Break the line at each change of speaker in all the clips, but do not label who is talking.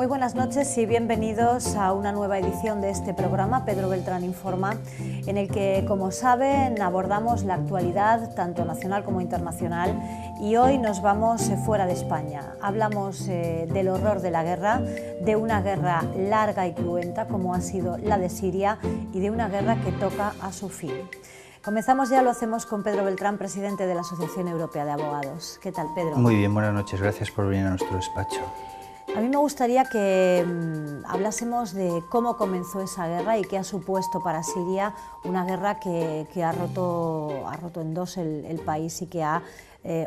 Muy buenas noches y bienvenidos a una nueva edición de este programa, Pedro Beltrán Informa, en el que, como saben, abordamos la actualidad tanto nacional como internacional, y hoy nos vamos fuera de España. Hablamos del horror de la guerra, de una guerra larga y cruenta como ha sido la de Siria y de una guerra que toca a su fin. Comenzamos ya, lo hacemos con Pedro Beltrán, presidente de la Asociación Europea de Abogados. ¿Qué tal, Pedro?
Muy bien, buenas noches, gracias por venir a nuestro despacho.
A mí me gustaría que hablásemos de cómo comenzó esa guerra y qué ha supuesto para Siria, una guerra que ha roto en dos el país y que ha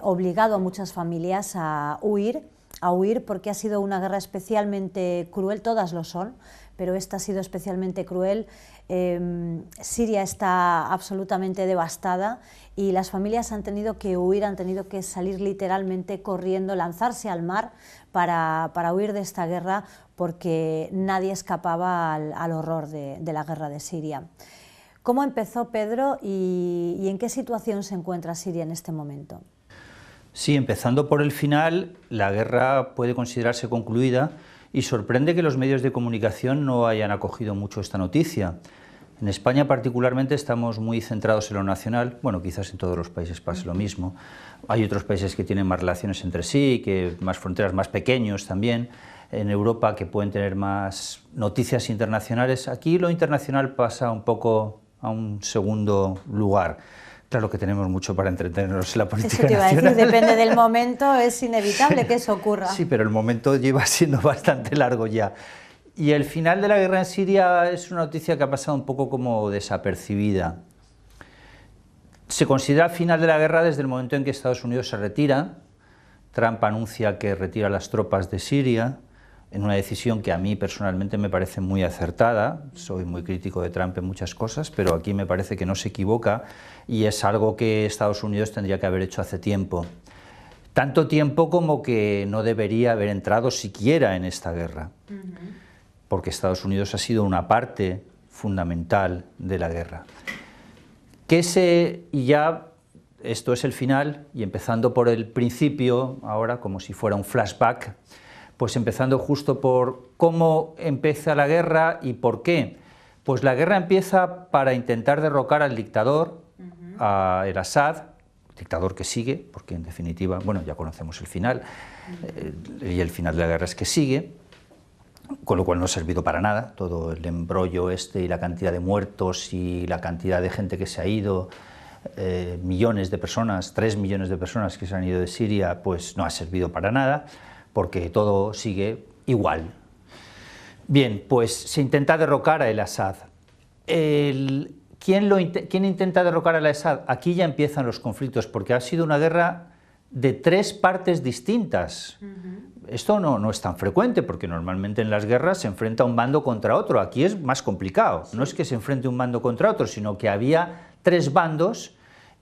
obligado a muchas familias a huir porque ha sido una guerra especialmente cruel. Todas lo son, pero esta ha sido especialmente cruel. Siria está absolutamente devastada y las familias han tenido que huir, han tenido que salir literalmente corriendo, lanzarse al mar para huir de esta guerra, porque nadie escapaba al horror de la guerra de Siria. ¿Cómo empezó, Pedro, y en qué situación se encuentra Siria en este momento?
Sí, empezando por el final, la guerra puede considerarse concluida y sorprende que los medios de comunicación no hayan acogido mucho esta noticia. En España particularmente estamos muy centrados en lo nacional, bueno, quizás en todos los países pase lo mismo. Hay otros países que tienen más relaciones entre sí, que más fronteras, más pequeños también, en Europa, que pueden tener más noticias internacionales. Aquí lo internacional pasa un poco a un segundo lugar. Claro que tenemos mucho para entretenernos en la política nacional.
Eso te iba a decir, depende del momento, es inevitable que eso ocurra.
Sí, pero el momento lleva siendo bastante largo ya. Y el final de la guerra en Siria es una noticia que ha pasado un poco como desapercibida. Se considera el final de la guerra desde el momento en que Estados Unidos se retira. Trump anuncia que retira las tropas de Siria, en una decisión que a mí personalmente me parece muy acertada. Soy muy crítico de Trump en muchas cosas, pero aquí me parece que no se equivoca y es algo que Estados Unidos tendría que haber hecho hace tiempo. Tanto tiempo como que no debería haber entrado siquiera en esta guerra, porque Estados Unidos ha sido una parte fundamental de la guerra. Y ya esto es el final, y empezando por el principio, ahora como si fuera un flashback, pues empezando justo por cómo empieza la guerra y por qué. Pues la guerra empieza para intentar derrocar al dictador, a el Assad, dictador que sigue, porque en definitiva, bueno, ya conocemos el final, y el final de la guerra es que sigue, con lo cual no ha servido para nada, todo el embrollo este y la cantidad de muertos y la cantidad de gente que se ha ido, millones de personas, 3 millones de personas que se han ido de Siria, pues no ha servido para nada, porque todo sigue igual. Bien, pues se intenta derrocar a el Assad. ¿Quién intenta derrocar al Assad? Aquí ya empiezan los conflictos, porque ha sido una guerra de 3 partes distintas. Esto no es tan frecuente, porque normalmente en las guerras se enfrenta un bando contra otro. Aquí es más complicado. No es que se enfrente un bando contra otro, sino que había 3 bandos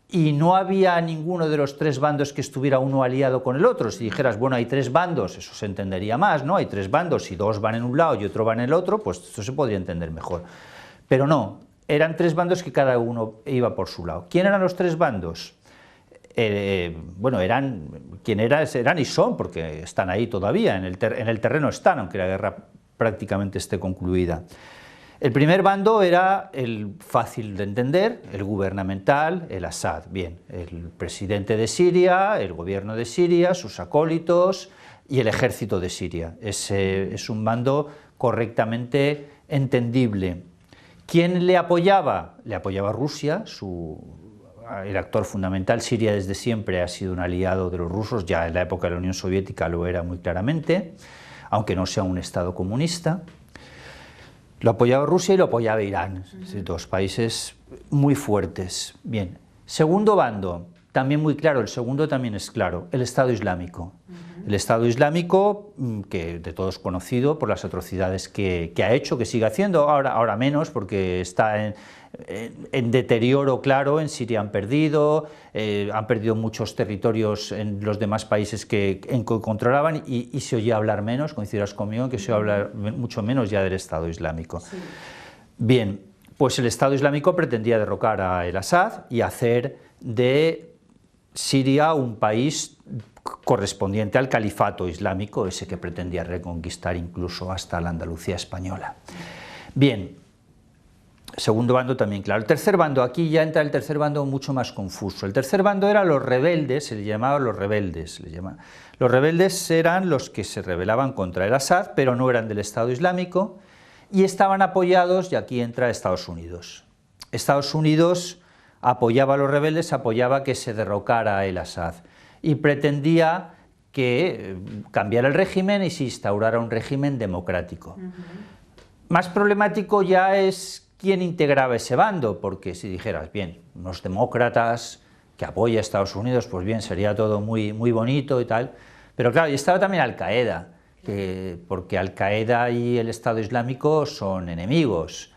y no había ninguno de los 3 bandos que estuviera uno aliado con el otro. Si dijeras, bueno, hay 3 bandos, eso se entendería más, ¿no? Hay 3 bandos, si 2 van en un lado y otro va en el otro, pues esto se podría entender mejor. Pero no, eran 3 bandos que cada uno iba por su lado. ¿Quién eran los 3 bandos? Bueno, eran y son, porque están ahí todavía, en el terreno están, aunque la guerra prácticamente esté concluida. El primer bando era el fácil de entender, el gubernamental, el Assad. Bien, el presidente de Siria, el gobierno de Siria, sus acólitos y el ejército de Siria. Es un bando correctamente entendible. ¿Quién le apoyaba? Le apoyaba Rusia, el actor fundamental. Siria desde siempre ha sido un aliado de los rusos, ya en la época de la Unión Soviética lo era muy claramente, aunque no sea un Estado comunista. Lo apoyaba Rusia y lo apoyaba Irán, dos países muy fuertes. Bien, segundo bando, también muy claro, el segundo también es claro, el Estado Islámico. El Estado Islámico, que de todos conocido por las atrocidades que ha hecho, que sigue haciendo, ahora menos, porque está en deterioro claro. En Siria han perdido muchos territorios en los demás países que controlaban, y se oye hablar menos, coincidirás conmigo, que se oye hablar mucho menos ya del Estado Islámico. Sí. Bien, pues el Estado Islámico pretendía derrocar a el Assad y hacer de Siria un país correspondiente al califato islámico, ese que pretendía reconquistar incluso hasta la Andalucía española. Bien, segundo bando también claro. El tercer bando, aquí ya entra el tercer bando mucho más confuso. El tercer bando eran los rebeldes, se les llamaba los rebeldes. Los rebeldes eran los que se rebelaban contra el Asad, pero no eran del Estado Islámico, y estaban apoyados, y aquí entra Estados Unidos. Estados Unidos apoyaba a los rebeldes, apoyaba que se derrocara el Asad, y pretendía que cambiara el régimen y se instaurara un régimen democrático. Más problemático ya es quién integraba ese bando, porque si dijeras, bien, unos demócratas que apoya a Estados Unidos, pues bien, sería todo muy pero claro, y estaba también Al-Qaeda, porque Al-Qaeda y el Estado Islámico son enemigos.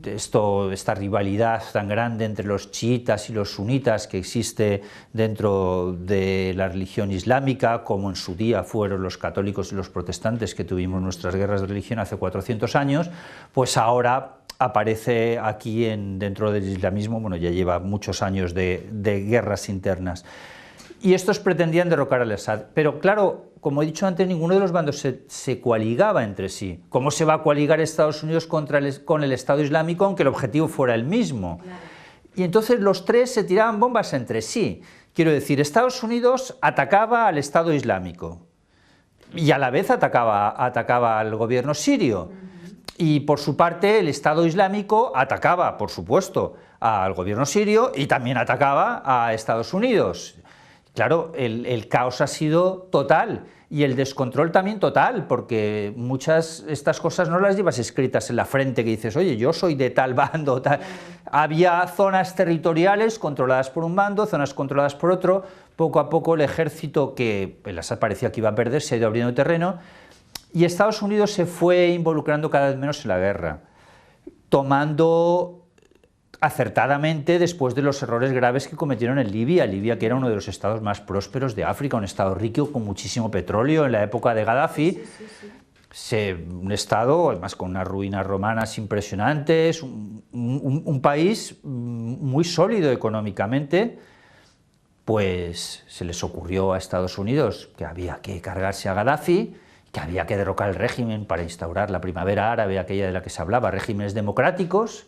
Esta rivalidad tan grande entre los chiitas y los sunitas que existe dentro de la religión islámica, como en su día fueron los católicos y los protestantes que tuvimos nuestras guerras de religión hace 400 años, pues ahora aparece aquí dentro del islamismo, bueno, ya lleva muchos años de guerras internas. Y estos pretendían derrocar al Asad, pero claro, como he dicho antes, ninguno de los bandos se coaligaba entre sí. ¿Cómo se va a coaligar Estados Unidos con el Estado Islámico, aunque el objetivo fuera el mismo? Claro. Y entonces los tres se tiraban bombas entre sí. Quiero decir, Estados Unidos atacaba al Estado Islámico y a la vez atacaba al gobierno sirio. Y por su parte el Estado Islámico atacaba, por supuesto, al gobierno sirio y también atacaba a Estados Unidos. Claro, el caos ha sido total y el descontrol también total, porque estas cosas no las llevas escritas en la frente que dices, oye, yo soy de tal bando, tal. Había zonas territoriales controladas por un bando, zonas controladas por otro. Poco a poco el ejército, que el Asad parecía que iba a perder, se ha ido abriendo terreno, y Estados Unidos se fue involucrando cada vez menos en la guerra, tomando acertadamente después de los errores graves que cometieron en Libia. Libia, que era uno de los estados más prósperos de África, un estado rico con muchísimo petróleo en la época de Gaddafi, un estado además con unas ruinas romanas impresionantes, un país muy sólido económicamente. Pues se les ocurrió a Estados Unidos que había que cargarse a Gaddafi, que había que derrocar el régimen para instaurar la primavera árabe, aquella de la que se hablaba, regímenes democráticos.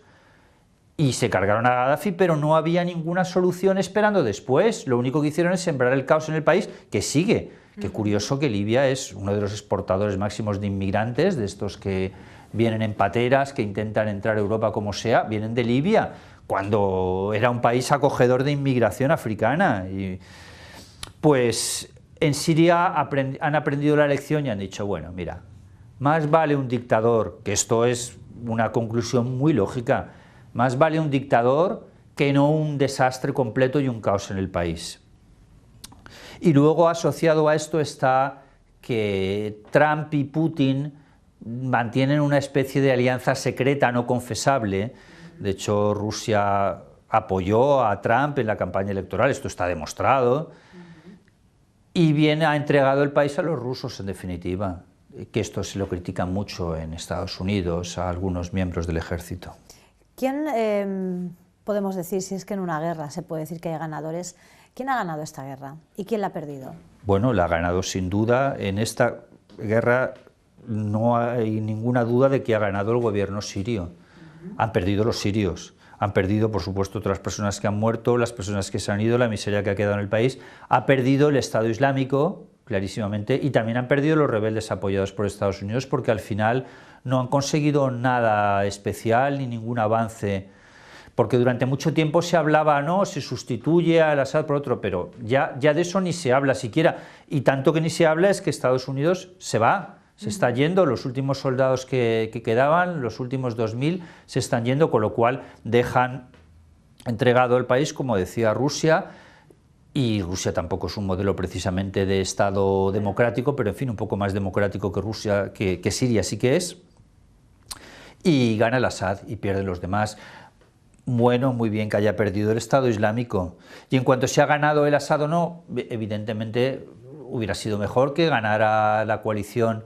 Y se cargaron a Gaddafi, pero no había ninguna solución esperando después. Lo único que hicieron es sembrar el caos en el país, que sigue. Qué curioso que Libia es uno de los exportadores máximos de inmigrantes, de estos que vienen en pateras, que intentan entrar a Europa como sea, vienen de Libia, cuando era un país acogedor de inmigración africana. Y pues en Siria han aprendido la lección y han dicho, bueno, mira, más vale un dictador, que esto es una conclusión muy lógica, más vale un dictador que no un desastre completo y un caos en el país. Y luego asociado a esto está que Trump y Putin mantienen una especie de alianza secreta no confesable. De hecho, Rusia apoyó a Trump en la campaña electoral, esto está demostrado, y bien ha entregado el país a los rusos, en definitiva, que esto se lo critican mucho en Estados Unidos a algunos miembros del ejército.
¿Quién, podemos decir, si es que en una guerra se puede decir que hay ganadores, quién ha ganado esta guerra y quién la ha perdido?
Bueno, la ha ganado sin duda. En esta guerra no hay ninguna duda de que ha ganado el gobierno sirio. Han perdido los sirios, han perdido, por supuesto, otras personas que han muerto, las personas que se han ido, la miseria que ha quedado en el país. Ha perdido el Estado Islámico, clarísimamente, y también han perdido los rebeldes apoyados por Estados Unidos, porque al final no han conseguido nada especial ni ningún avance, porque durante mucho tiempo se hablaba, no, se sustituye al Asad por otro, pero ya de eso ni se habla siquiera, y tanto que ni se habla es que Estados Unidos se va, se está yendo, los últimos soldados que quedaban, los últimos 2000, se están yendo, con lo cual dejan entregado el país, como decía Rusia, y Rusia tampoco es un modelo precisamente de Estado democrático, pero en fin, un poco más democrático que Rusia, que Siria sí que es, y gana el Asad y pierden los demás. Bueno, muy bien que haya perdido el Estado Islámico, y en cuanto se ha ganado el Asad o no, evidentemente hubiera sido mejor que ganara la coalición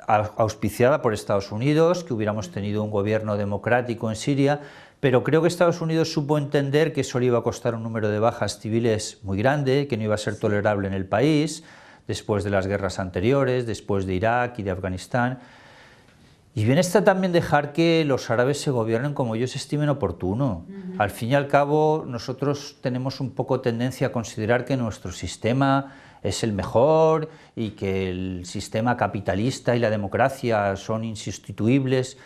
auspiciada por Estados Unidos, que hubiéramos tenido un gobierno democrático en Siria, pero creo que Estados Unidos supo entender que eso le iba a costar un número de bajas civiles muy grande, que no iba a ser tolerable en el país, después de las guerras anteriores, después de Irak y de Afganistán. Y bien está también dejar que los árabes se gobiernen como ellos estimen oportuno. Al fin y al cabo, nosotros tenemos un poco tendencia a considerar que nuestro sistema es el mejor y que el sistema capitalista y la democracia son insustituibles.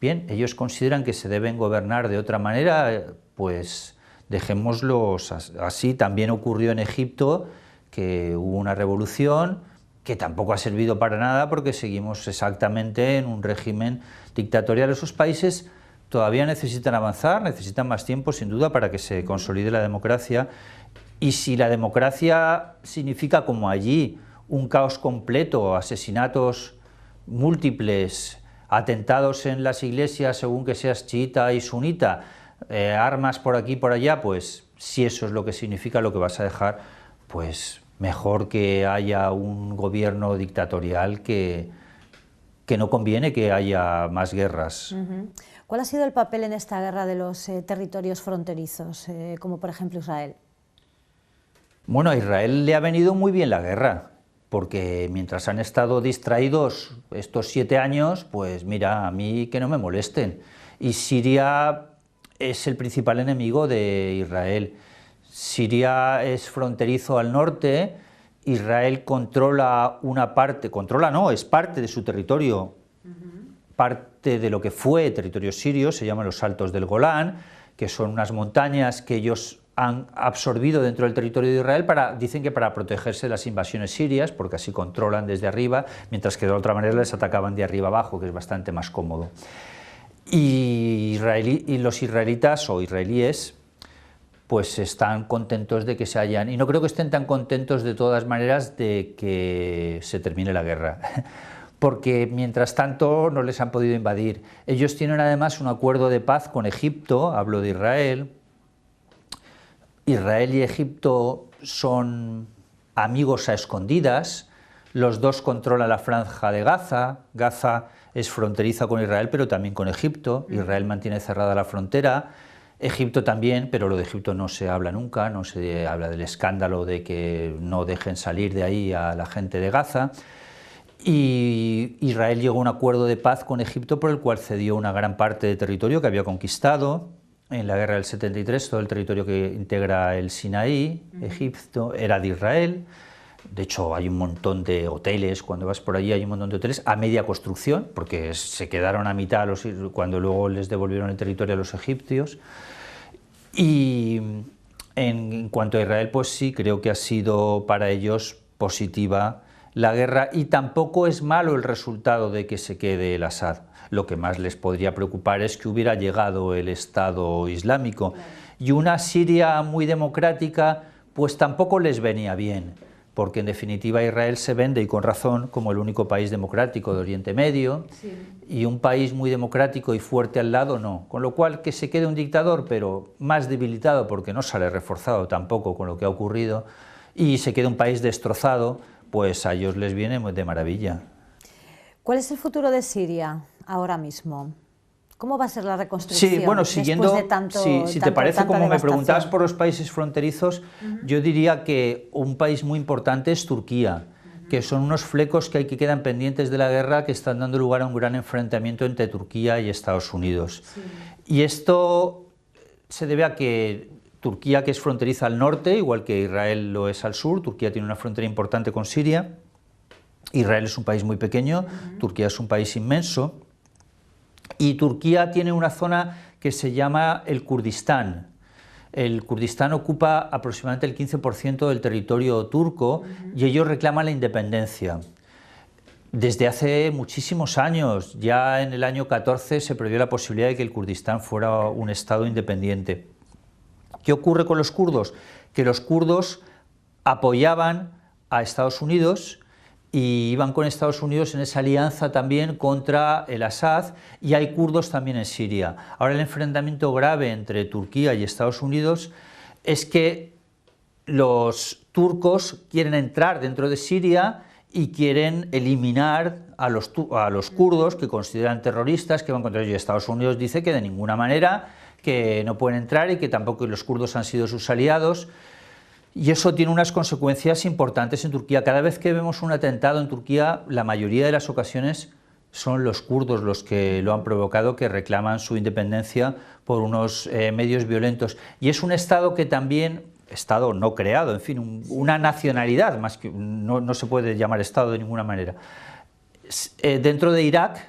Bien, ellos consideran que se deben gobernar de otra manera, pues dejémoslos así. También ocurrió en Egipto, que hubo una revolución que tampoco ha servido para nada porque seguimos exactamente en un régimen dictatorial. Esos países todavía necesitan avanzar, necesitan más tiempo sin duda para que se consolide la democracia, y si la democracia significa como allí un caos completo, asesinatos múltiples, atentados en las iglesias según que seas chiita y sunita, armas por aquí y por allá, pues si eso es lo que significa lo que vas a dejar, pues mejor que haya un gobierno dictatorial que no conviene que haya más guerras.
¿Cuál ha sido el papel en esta guerra de los territorios fronterizos, como por ejemplo Israel?
Bueno, a Israel le ha venido muy bien la guerra, porque mientras han estado distraídos estos 7 años, pues mira, a mí que no me molesten. Y Siria es el principal enemigo de Israel. Siria es fronterizo al norte, Israel controla una parte, controla no, es parte de su territorio, parte de lo que fue territorio sirio, se llaman los Altos del Golán, que son unas montañas que ellos han absorbido dentro del territorio de Israel, dicen que para protegerse de las invasiones sirias, porque así controlan desde arriba, mientras que de otra manera les atacaban de arriba abajo, que es bastante más cómodo. Y los israelitas o israelíes pues están contentos de que se hayan, y no creo que estén tan contentos de todas maneras de que se termine la guerra, porque mientras tanto no les han podido invadir. Ellos tienen además un acuerdo de paz con Egipto, hablo de Israel. Israel y Egipto son amigos a escondidas, los dos controlan la franja de Gaza, Gaza es fronteriza con Israel pero también con Egipto, Israel mantiene cerrada la frontera, Egipto también, pero lo de Egipto no se habla nunca, no se habla del escándalo de que no dejen salir de ahí a la gente de Gaza. Y Israel llegó a un acuerdo de paz con Egipto por el cual cedió una gran parte de territorio que había conquistado en la guerra del 73, todo el territorio que integra el Sinaí, Egipto, era de Israel. De hecho, hay un montón de hoteles, cuando vas por allí hay un montón de hoteles a media construcción, porque se quedaron a mitad cuando luego les devolvieron el territorio a los egipcios. Y en cuanto a Israel, pues sí, creo que ha sido para ellos positiva la guerra, y tampoco es malo el resultado de que se quede el Assad. Lo que más les podría preocupar es que hubiera llegado el Estado Islámico, y una Siria muy democrática pues tampoco les venía bien, porque en definitiva Israel se vende, y con razón, como el único país democrático de Oriente Medio, y un país muy democrático y fuerte al lado no, con lo cual que se quede un dictador, pero más debilitado porque no sale reforzado tampoco con lo que ha ocurrido, y se quede un país destrozado, pues a ellos les viene de maravilla.
¿Cuál es el futuro de Siria ahora mismo? ¿Cómo va a ser la reconstrucción?
Sí, bueno, siguiendo, si te parece, como me preguntabas por los países fronterizos, yo diría que un país muy importante es Turquía, que son unos flecos que quedan pendientes de la guerra, que están dando lugar a un gran enfrentamiento entre Turquía y Estados Unidos. Y esto se debe a que Turquía, que es fronteriza al norte, igual que Israel lo es al sur, Turquía tiene una frontera importante con Siria, Israel es un país muy pequeño, Turquía es un país inmenso, y Turquía tiene una zona que se llama el Kurdistán. El Kurdistán ocupa aproximadamente el 15% del territorio turco, y ellos reclaman la independencia. Desde hace muchísimos años, ya en el año 14 se previó la posibilidad de que el Kurdistán fuera un estado independiente. ¿Qué ocurre con los kurdos? Que los kurdos apoyaban a Estados Unidos y iban con Estados Unidos en esa alianza también contra el Assad, y hay kurdos también en Siria. Ahora el enfrentamiento grave entre Turquía y Estados Unidos es que los turcos quieren entrar dentro de Siria y quieren eliminar a los kurdos, que consideran terroristas, que van contra ellos. Y Estados Unidos dice que de ninguna manera, que no pueden entrar y que tampoco los kurdos han sido sus aliados. Y eso tiene unas consecuencias importantes en Turquía. Cada vez que vemos un atentado en Turquía, la mayoría de las ocasiones son los kurdos los que lo han provocado, que reclaman su independencia por unos medios violentos. Y es un Estado que también, Estado no creado, en fin, una nacionalidad, más que no se puede llamar Estado de ninguna manera. Dentro de Irak,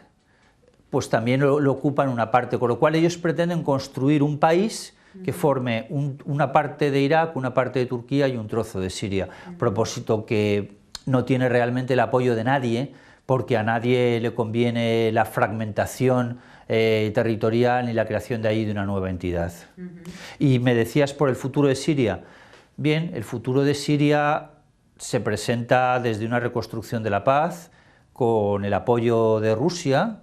pues también lo ocupan una parte, con lo cual ellos pretenden construir un país que forme una parte de Irak, una parte de Turquía y un trozo de Siria. Propósito que no tiene realmente el apoyo de nadie, porque a nadie le conviene la fragmentación territorial ni la creación de ahí de una nueva entidad. Y me decías por el futuro de Siria. Bien, el futuro de Siria se presenta desde una reconstrucción de la paz, con el apoyo de Rusia,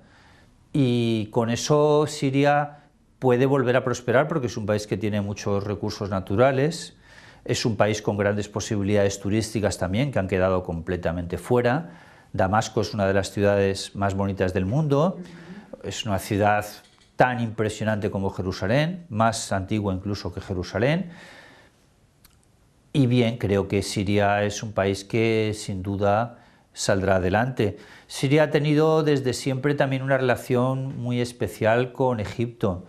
y con eso Siria puede volver a prosperar porque es un país que tiene muchos recursos naturales, es un país con grandes posibilidades turísticas también, que han quedado completamente fuera. Damasco es una de las ciudades más bonitas del mundo, es una ciudad tan impresionante como Jerusalén, más antigua incluso que Jerusalén. Y bien, creo que Siria es un país que sin duda saldrá adelante. Siria ha tenido desde siempre también una relación muy especial con Egipto.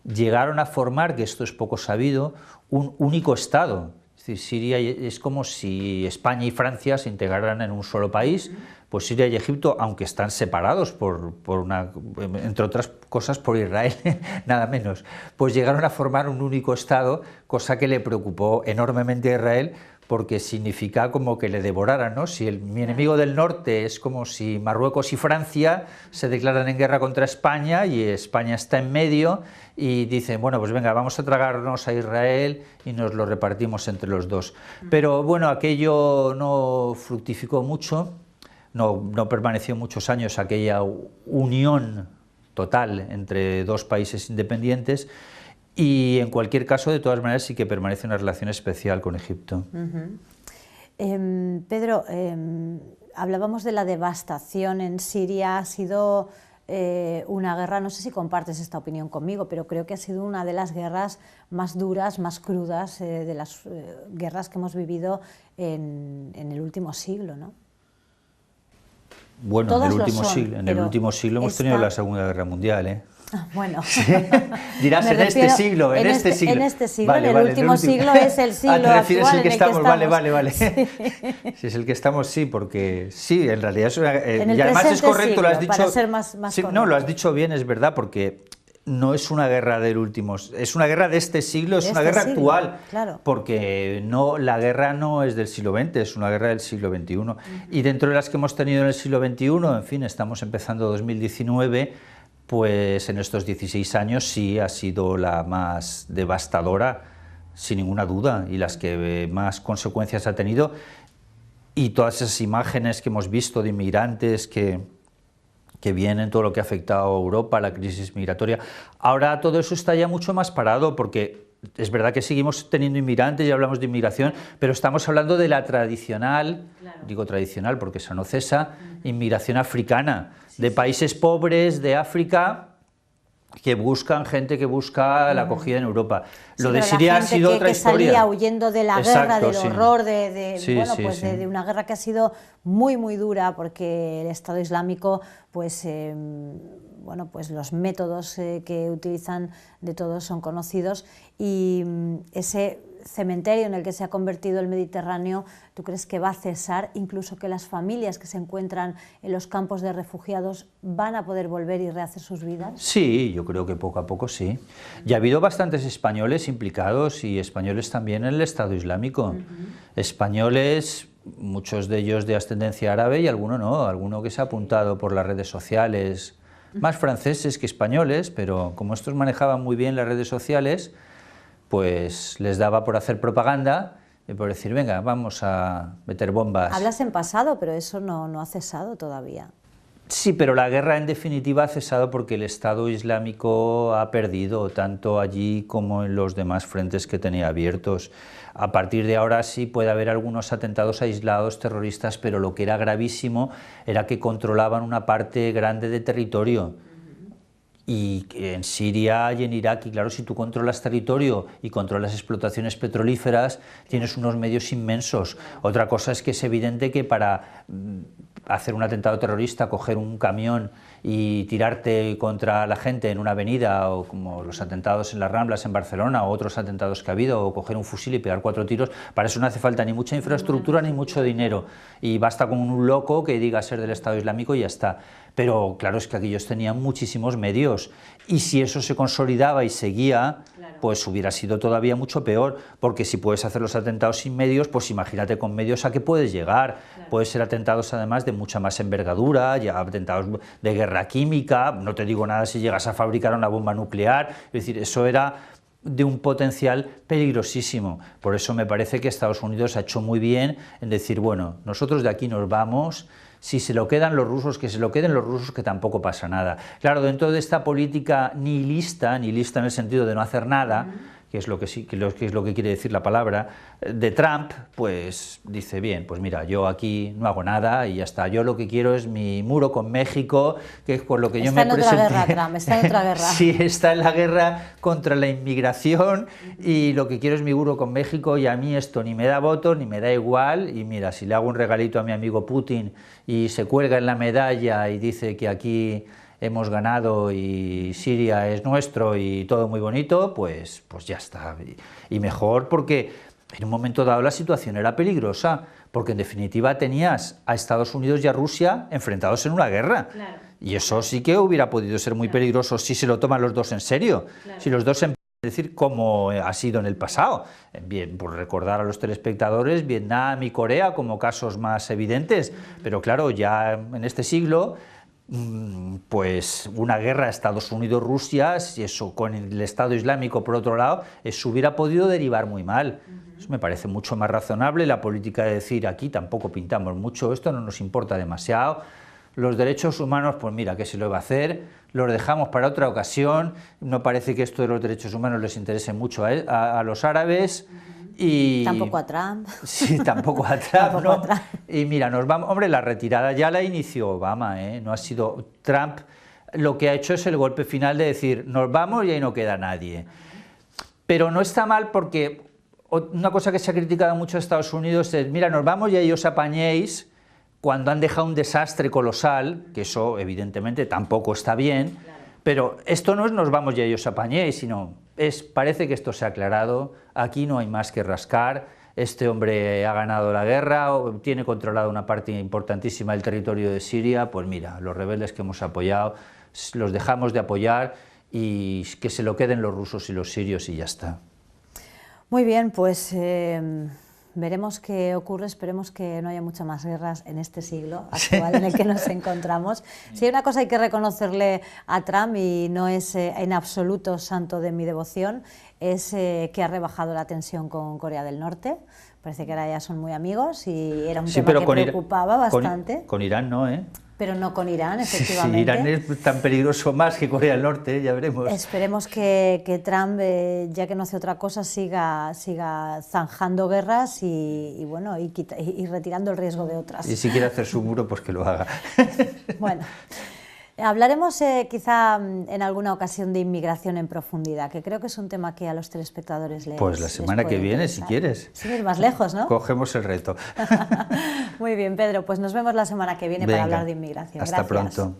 Llegaron a formar, que esto es poco sabido, un único Estado. Es decir, Siria es como si España y Francia se integraran en un solo país. Pues Siria y Egipto, aunque están separados entre otras cosas por Israel, nada menos, pues llegaron a formar un único Estado, cosa que le preocupó enormemente a Israel, porque significa como que le devoraran, ¿no? Si mi enemigo del norte es como si Marruecos y Francia se declaran en guerra contra España y España está en medio y dicen, bueno, pues venga, vamos a tragarnos a Israel y nos lo repartimos entre los dos. Pero bueno, aquello no fructificó mucho, no permaneció muchos años aquella unión total entre dos países independientes. Y en cualquier caso, de todas maneras, sí que permanece una relación especial con Egipto.
Pedro, hablábamos de la devastación en Siria. Ha sido una guerra, no sé si compartes esta opinión conmigo, pero creo que ha sido una de las guerras más duras, más crudas, de las guerras que hemos vivido en el último siglo, ¿no?
Bueno, en el último siglo hemos tenido la Segunda Guerra Mundial, ¿eh?
Bueno,
sí. Dirás en este siglo, en este siglo.
En este siglo, vale, en el último siglo es el siglo
¿te refieres
actual
el que estamos? Vale.
Sí.
Si es el que estamos, sí, porque sí, en realidad es una,
y
además es correcto,
siglo,
lo has dicho.
Para ser más
sí, no, lo has dicho bien, es verdad, porque no es una guerra del último, es una guerra de este siglo, es una guerra actual,
claro.
Porque la guerra no es del siglo XX, es una guerra del siglo XXI. Y dentro de las que hemos tenido en el siglo XXI, en fin, estamos empezando 2019, pues en estos 16 años sí ha sido la más devastadora, sin ninguna duda, y las que más consecuencias ha tenido. Y todas esas imágenes que hemos visto de inmigrantes que vienen, todo lo que ha afectado a Europa, la crisis migratoria. Ahora todo eso está ya mucho más parado, porque es verdad que seguimos teniendo inmigrantes y hablamos de inmigración, pero estamos hablando de la tradicional, digo tradicional porque esa no cesa, inmigración africana, de países pobres de África, que buscan gente que busca la acogida en Europa. Lo de Siria ha sido otra historia.
Que salía huyendo de la guerra, del horror, de una guerra que ha sido muy, muy dura, porque el Estado Islámico, pues los métodos que utilizan de todos son conocidos, y ese cementerio en el que se ha convertido el Mediterráneo, ¿tú crees que va a cesar? Incluso que las familias que se encuentran en los campos de refugiados van a poder volver y rehacer sus vidas.
Sí, yo creo que poco a poco sí. Ya ha habido bastantes españoles implicados, y españoles también en el Estado Islámico. Españoles, muchos de ellos de ascendencia árabe y alguno no, alguno que se ha apuntado por las redes sociales, más franceses que españoles, pero como estos manejaban muy bien las redes sociales, pues les daba por hacer propaganda y por decir, venga, vamos a meter bombas.
Hablas en pasado, pero eso no ha cesado todavía.
Sí, pero la guerra en definitiva ha cesado porque el Estado Islámico ha perdido, tanto allí como en los demás frentes que tenía abiertos. A partir de ahora sí puede haber algunos atentados aislados terroristas, pero lo que era gravísimo era que controlaban una parte grande de territorio. Y en Siria y en Irak, y claro, si tú controlas territorio y controlas explotaciones petrolíferas, tienes unos medios inmensos. Otra cosa es que es evidente que para hacer un atentado terrorista, coger un camión y tirarte contra la gente en una avenida, o como los atentados en las Ramblas en Barcelona, o otros atentados que ha habido, o coger un fusil y pegar 4 tiros, para eso no hace falta ni mucha infraestructura ni mucho dinero, y basta con un loco que diga ser del Estado Islámico y ya está. Pero claro, es que aquellos tenían muchísimos medios, y si eso se consolidaba y seguía, pues hubiera sido todavía mucho peor, porque si puedes hacer los atentados sin medios, pues imagínate con medios a qué puedes llegar. Pueden ser atentados además de mucha más envergadura, ya atentados de guerra química, no te digo nada si llegas a fabricar una bomba nuclear, es decir, eso era de un potencial peligrosísimo. Por eso me parece que Estados Unidos ha hecho muy bien en decir, bueno, nosotros de aquí nos vamos. Si se lo quedan los rusos, que se lo queden los rusos, que tampoco pasa nada. Claro, dentro de esta política nihilista en el sentido de no hacer nada, que es lo que es lo que quiere decir la palabra, de Trump, pues dice, bien, pues mira, yo aquí no hago nada y ya está. Yo lo que quiero es mi muro con México, que es por lo que yo me presenté.
Está en otra guerra, Trump, está en otra guerra.
Sí, está en la guerra contra la inmigración y lo que quiero es mi muro con México, y a mí esto ni me da votos, ni me da igual, y mira, si le hago un regalito a mi amigo Putin y se cuelga en la medalla y dice que aquí hemos ganado y Siria es nuestro y todo muy bonito, pues ya está. Y mejor, porque en un momento dado la situación era peligrosa, porque en definitiva tenías a Estados Unidos y a Rusia enfrentados en una guerra. Claro. Y eso sí que hubiera podido ser muy peligroso si se lo toman los dos en serio, si los dos decir, como ha sido en el pasado. Bien, por recordar a los telespectadores, Vietnam y Corea como casos más evidentes, pero claro, ya en este siglo, pues una guerra Estados Unidos-Rusia, y eso con el Estado Islámico por otro lado, eso hubiera podido derivar muy mal. Eso me parece mucho más razonable, la política de decir, aquí tampoco pintamos mucho, esto no nos importa demasiado. Los derechos humanos, pues mira, ¿qué se lo va a hacer? Los dejamos para otra ocasión. No parece que esto de los derechos humanos les interese mucho a los árabes. Y
tampoco a Trump.
Sí, tampoco a Trump, tampoco, ¿no? A Trump. Y mira, nos vamos. Hombre, la retirada ya la inició Obama, ¿eh? No ha sido Trump. Lo que ha hecho es el golpe final de decir, nos vamos y ahí no queda nadie. Pero no está mal, porque una cosa que se ha criticado mucho a Estados Unidos es, mira, nos vamos y ahí os apañéis, cuando han dejado un desastre colosal, que eso evidentemente tampoco está bien, pero esto no es nos vamos y ellos apañéis, sino parece que esto se ha aclarado, aquí no hay más que rascar, este hombre ha ganado la guerra, tiene controlado una parte importantísima del territorio de Siria, pues mira, los rebeldes que hemos apoyado, los dejamos de apoyar y que se lo queden los rusos y los sirios y ya está.
Muy bien, pues veremos qué ocurre, esperemos que no haya muchas más guerras en este siglo actual en el que nos encontramos. Si hay una cosa hay que reconocerle a Trump, y no es en absoluto santo de mi devoción, es que ha rebajado la tensión con Corea del Norte. Parece que ahora ya son muy amigos y era un tema que preocupaba bastante.
Con Irán no, ¿eh?
Pero no con Irán, efectivamente.
Sí, Irán es tan peligroso más que Corea del Norte, ya veremos.
Esperemos que Trump, ya que no hace otra cosa, siga zanjando guerras y bueno, y retirando el riesgo de otras.
Y si quiere hacer su muro, pues que lo haga.
Bueno, hablaremos quizá en alguna ocasión de inmigración en profundidad, que creo que es un tema que a los telespectadores les
Pues la semana que viene, interesar. Si quieres.
Sin ir más lejos, ¿no?
Cogemos el reto.
Muy bien, Pedro, pues nos vemos la semana que viene. Venga, para hablar de inmigración.
Hasta
Gracias.
Pronto.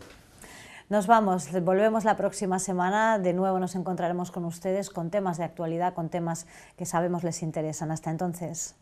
Nos vamos, volvemos la próxima semana, de nuevo nos encontraremos con ustedes con temas de actualidad, con temas que sabemos les interesan. Hasta entonces.